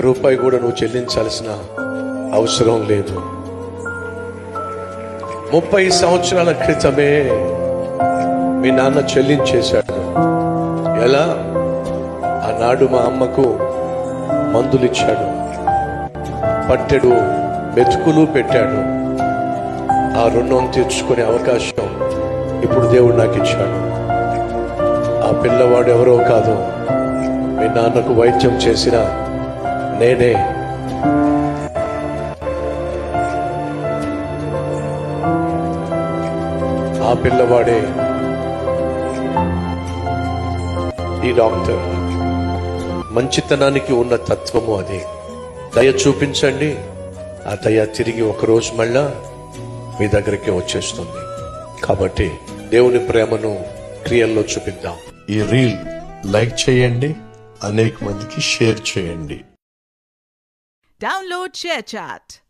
రూపాయి కూడా నువ్వు చెల్లించాల్సిన అవసరం లేదు. 30 సంవత్సరాల క్రితమే మీ నాన్న చెల్లించేశాడు. ఎలా? ఆనాడు మా అమ్మకు మందులు ఇచ్చాడు, పట్టెడు మెతుకులు పెట్టాడు. ఆ రుణం తీర్చుకునే అవకాశం ఇప్పుడు దేవుడు నాకు ఇచ్చాడు. ఆ పిల్లవాడు ఎవరో కాదు, మీ నాన్నకు వైద్యం చేసిన నేనే. ఆ పిల్లవాడే ఈ డాక్టర్. మంచితనానికి ఉన్న తత్వము అదే. దయ చూపించండి, ఆ దయ తిరిగి ఒకరోజు మళ్ళా మీ దగ్గరికి వచ్చేస్తుంది. కాబట్టి దేవుని ప్రేమను క్రియల్లో చూపిద్దాం. ఈ రీల్ లైక్ చేయండి, అనేక మందికి షేర్ చేయండి. Download ShareChat.